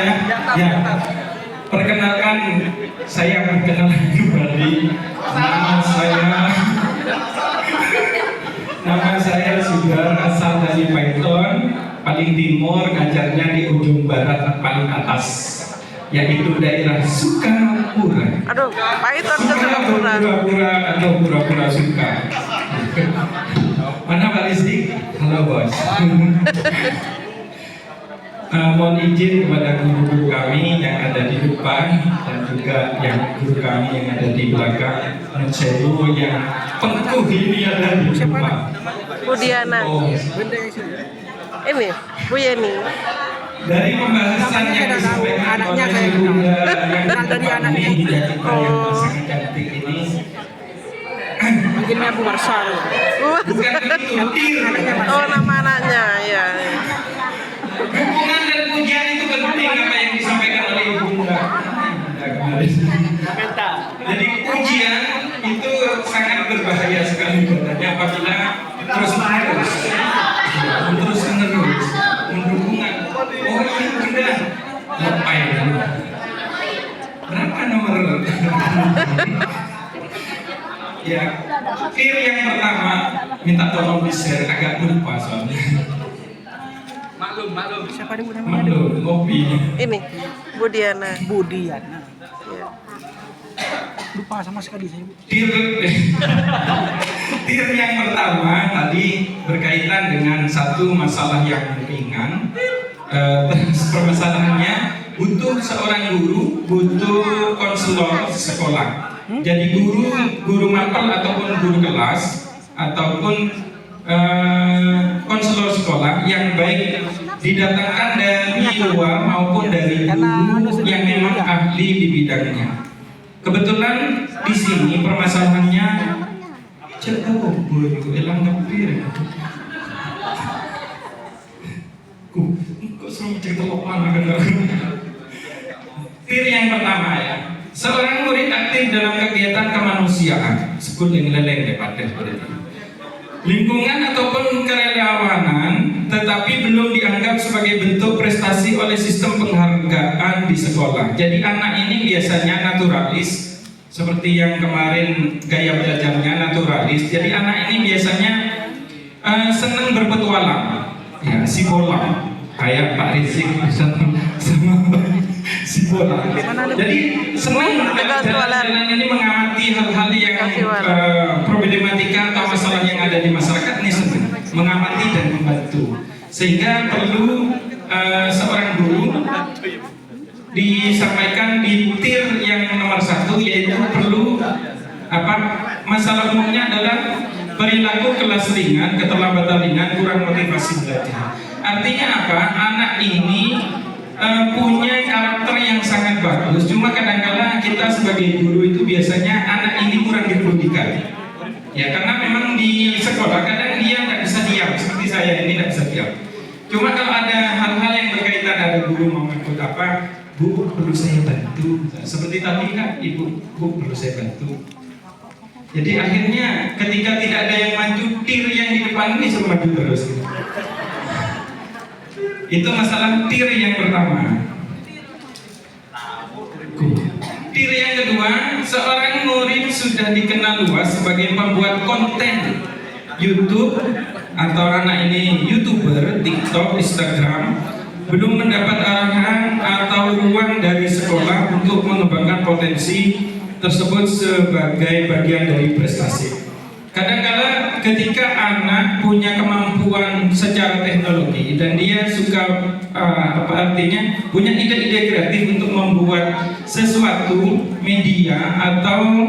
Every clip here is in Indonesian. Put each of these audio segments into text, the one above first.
Ya, perkenalkan saya perkenalan kembali. Nama saya Sudar, asal dari Python, paling timur, ngajarnya di ujung barat paling atas, yaitu daerah Sukapura. Aduh, Python ke Sukapura. Pura-pura atau pura-pura suka. Mana Pak Rizky? Halo bos. Mohon izin kepada guru-guru kami yang ada di depan dan juga yang guru kami yang ada di belakang. Menseru yang pengkuh ini ada di depan. Bu Diana. Oh. Ini, Bu Yeni. Dari pembahasan yang disampaikan oleh Bunda yang dari anak ini tidak kita yang sangat cantik ini. Manggilnya Bu Marsal. Bukan itu, tir. Oh, nama anaknya, ya. Hubungan dan pujian itu penting apa yang disampaikan oleh Bunda. Jadi pujian itu sangat berbahaya sekali katanya apabila terus-menerus mendukungkan. Oh ini Bunda, ngapain? Berapa nomor? Ya, tir yang pertama minta tolong di-share, agak lupa soalnya. Maklum. Siapa dia namanya? Maklum, kopi. Ini, Bu Diana. Bu Diana. Ya. Lupa sama sekali saya. Tir yang pertama tadi berkaitan dengan satu masalah yang ringan. Permasalahannya butuh seorang guru, butuh konselor sekolah. Jadi guru mapel ataupun guru kelas ataupun konselor sekolah yang baik didatangkan dari luar maupun dari guru yang memang ahli di bidangnya. Kebetulan di sini permasalahannya elang kepir. Kok sering cerita lopan kan? Tir yang pertama ya. Seorang murid aktif dalam kegiatan kemanusiaan, sekolah leleng depan berarti. Lingkungan ataupun kerelawanan, tetapi belum dianggap sebagai bentuk prestasi oleh sistem penghargaan di sekolah. Jadi anak ini biasanya naturalis, seperti yang kemarin gaya belajarnya naturalis. Jadi anak ini biasanya senang berpetualang, ya si bola, kayak Pak Rizik sama si bola. Jadi senang jalan-jalan ini mengamati hal-hal yang problematika atau masalah yang ada di masyarakat ini, senang mengamati dan membantu. Sehingga perlu seorang guru disampaikan di tir yang nomor 1, yaitu perlu masalah umumnya adalah perilaku kelas ringan, keterlambatan ringan, kurang motivasi belajar. Artinya apa? Anak ini punya karakter yang sangat bagus, cuma kadang-kala kita sebagai guru itu biasanya anak ini kurang diperhatikan. Ya karena memang di sekolah kadang dia nggak bisa diam, seperti saya ini nggak bisa diam. Cuma kalau ada hal-hal yang berkaitan, ada guru mau ikut apa, Bu perlu saya bantu, seperti tadi kan Ibu, Bu perlu saya bantu. Jadi akhirnya ketika tidak ada yang maju, tir yang di depan ini suruh maju terus. Itu masalah tir yang pertama. Tir yang kedua, seorang murid sudah dikenal luas sebagai pembuat konten YouTube atau anak ini YouTuber, TikTok, Instagram, belum mendapat arahan atau ruang dari sekolah untuk mengembangkan potensi tersebut sebagai bagian dari prestasi. Kadang-kala ketika anak punya kemampuan secara teknologi dan dia suka artinya punya ide-ide kreatif untuk membuat sesuatu media atau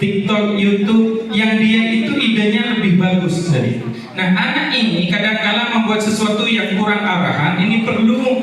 TikTok, YouTube yang dia itu idenya lebih bagus dari itu. Nah, anak ini kadang-kala membuat sesuatu yang kurang arahan, ini perlu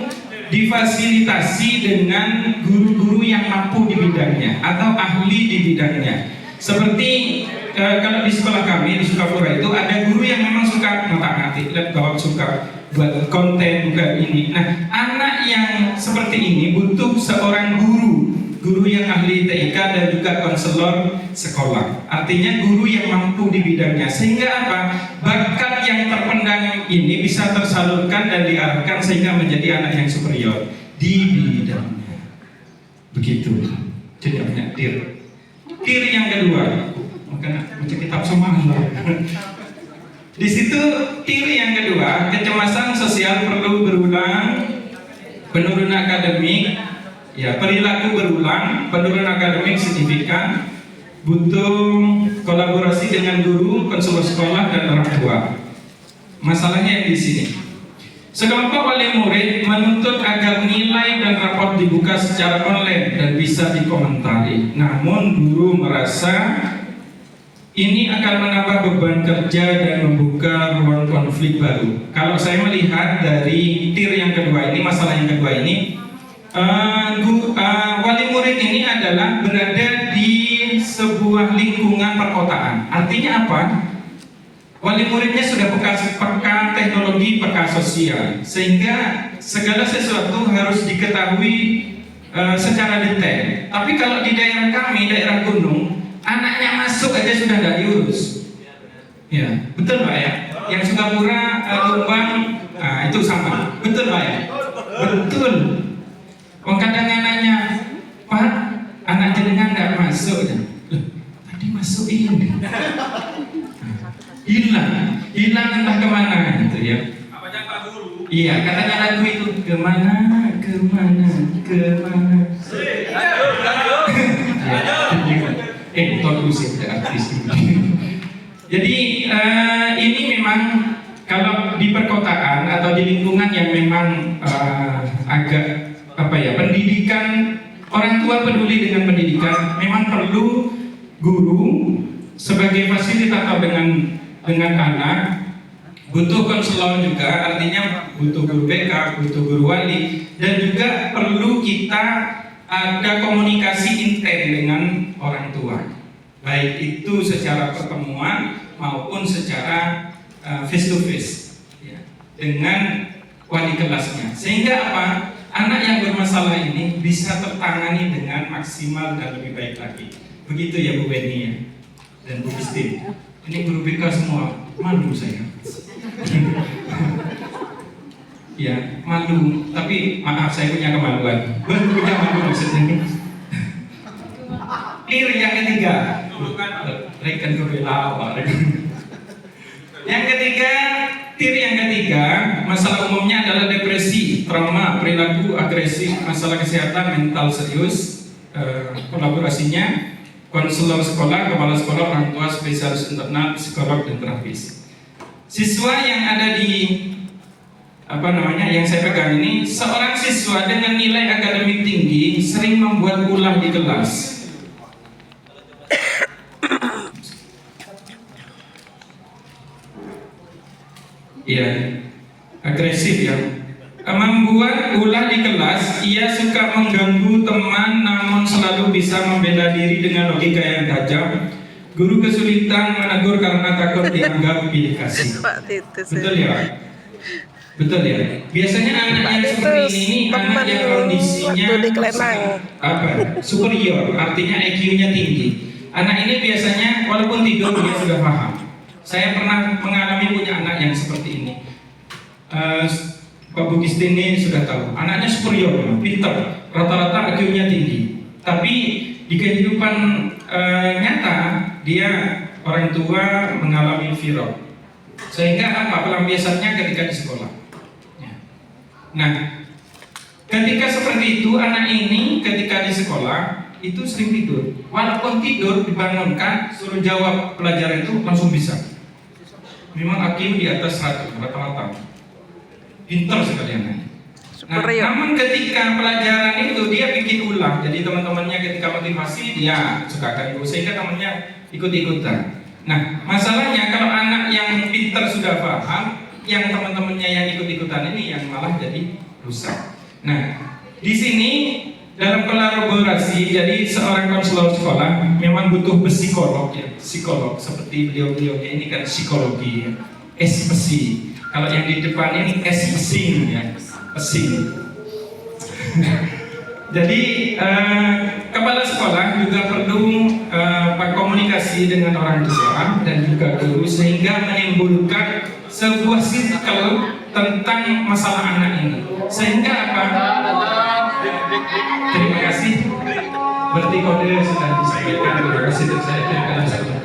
difasilitasi dengan guru-guru yang mampu di bidangnya atau ahli di bidangnya. Seperti kalau di sekolah kami di Sukapura itu ada guru yang memang suka ngotak-ngatik dan suka buat konten juga ini. Nah, anak yang seperti ini butuh seorang guru yang ahli TIK dan juga konselor sekolah. Artinya guru yang mampu di bidangnya, sehingga apa? Bakat yang terpendam ini bisa tersalurkan dan diarahkan sehingga menjadi anak yang superior di bidang dan begitu. Jadi banyak tir. Tir yang kedua, makanya baca kitab semua. Di situ tir yang kedua, kecemasan sosial perlu berulang, penurunan akademik, ya perilaku berulang, penurunan akademik signifikan, butuh kolaborasi dengan guru, konselor sekolah dan orang tua. Masalahnya yang di sini. Sekelompok wali murid menuntut agar nilai dan raport dibuka secara online dan bisa dikomentari. Namun guru merasa ini akan menambah beban kerja dan membuka ruang konflik baru. Kalau saya melihat dari tir yang kedua ini, masalah yang kedua ini, wali murid ini adalah berada di sebuah lingkungan perkotaan. Artinya apa? Wali muridnya sudah peka teknologi, peka sosial, sehingga segala sesuatu harus diketahui secara detail. Tapi kalau di daerah kami, daerah gunung, anaknya masuk aja sudah tidak diurus. Ya, betul Pak ya? Yang Sukapura, Tumbang, itu sama. Betul Pak ya? Betul. Kadang anaknya, Pak, anak jenengan tidak masuk. Loh, tadi masuk ini. Hilang entah kemana gitu ya. Apa yang Pak Guru? Iya, katanya lagu itu kemana. Tolong sih artis. Jadi ini memang kalau di perkotaan atau di lingkungan yang memang agak pendidikan, orang tua peduli dengan pendidikan, memang perlu guru sebagai fasilitator dengan anak, butuh konselor juga, artinya butuh guru BK, butuh guru wali, dan juga perlu kita ada komunikasi intens dengan orang tua, baik itu secara pertemuan maupun secara face to face ya, dengan wali kelasnya, sehingga apa? Anak yang bermasalah ini bisa tertangani dengan maksimal dan lebih baik lagi. Begitu ya Bu Weni ya, dan Bu Christine. Ini guru BK semua, malu saya. Ya, malu, tapi maaf saya punya kemaluan. Punya malu maksudnya. Tir yang ketiga, rekan guru lawar. Yang ketiga, tir yang ketiga, masalah umumnya adalah depresi, trauma, perilaku agresif, masalah kesehatan mental serius, kolaborasinya konselor sekolah, kepala sekolah, orang tua, spesialis internal, psikolog dan terapis. Siswa yang ada di yang saya pegang ini, seorang siswa dengan nilai akademik tinggi sering membuat ulah di kelas. Ya, agresif ya. Membuat ulah di kelas, ia suka mengganggu teman namun selalu bisa membela diri dengan logika yang tajam. Guru kesulitan menegur karena takut dianggap pilih kasih. Betul ya? Betul ya? Biasanya anak yang seperti ini anak yang kondisinya superior, artinya IQ-nya tinggi. Anak ini biasanya walaupun tidur dia sudah paham. Saya pernah mengalami punya anak yang seperti ini. Pak Bu Christine ini sudah tahu, anaknya superior, pintar, rata-rata IQ-nya tinggi. Tapi di kehidupan nyata dia orang tua mengalami virus, sehingga apa pelampiasannya ketika di sekolah. Nah, ketika seperti itu anak ini ketika di sekolah itu sering tidur. Walaupun tidur dibangunkan suruh jawab pelajaran itu langsung bisa. Memang IQ di atas 100 rata-rata. Pintar sekali anaknya. Nah, namun ketika pelajaran itu dia bikin ulang, jadi teman-temannya ketika motivasi dia suka ganggu sehingga temannya ikut-ikutan. Nah, masalahnya kalau anak yang pintar sudah paham, yang teman-temannya yang ikut-ikutan ini yang malah jadi rusak. Nah, di sini dalam kolaborasi, jadi seorang konselor sekolah memang butuh psikolog ya, psikolog seperti beliau-beliau ini kan psikologi ya, espesi. Kalau yang di depan ini pesing ya, pesing. Jadi kepala sekolah juga perlu berkomunikasi dengan orang tua dan juga guru sehingga menimbulkan sebuah circle tentang masalah anak ini. Sehingga apa? Terima kasih. Berarti kode sudah disampaikan. Terima kasih. Saya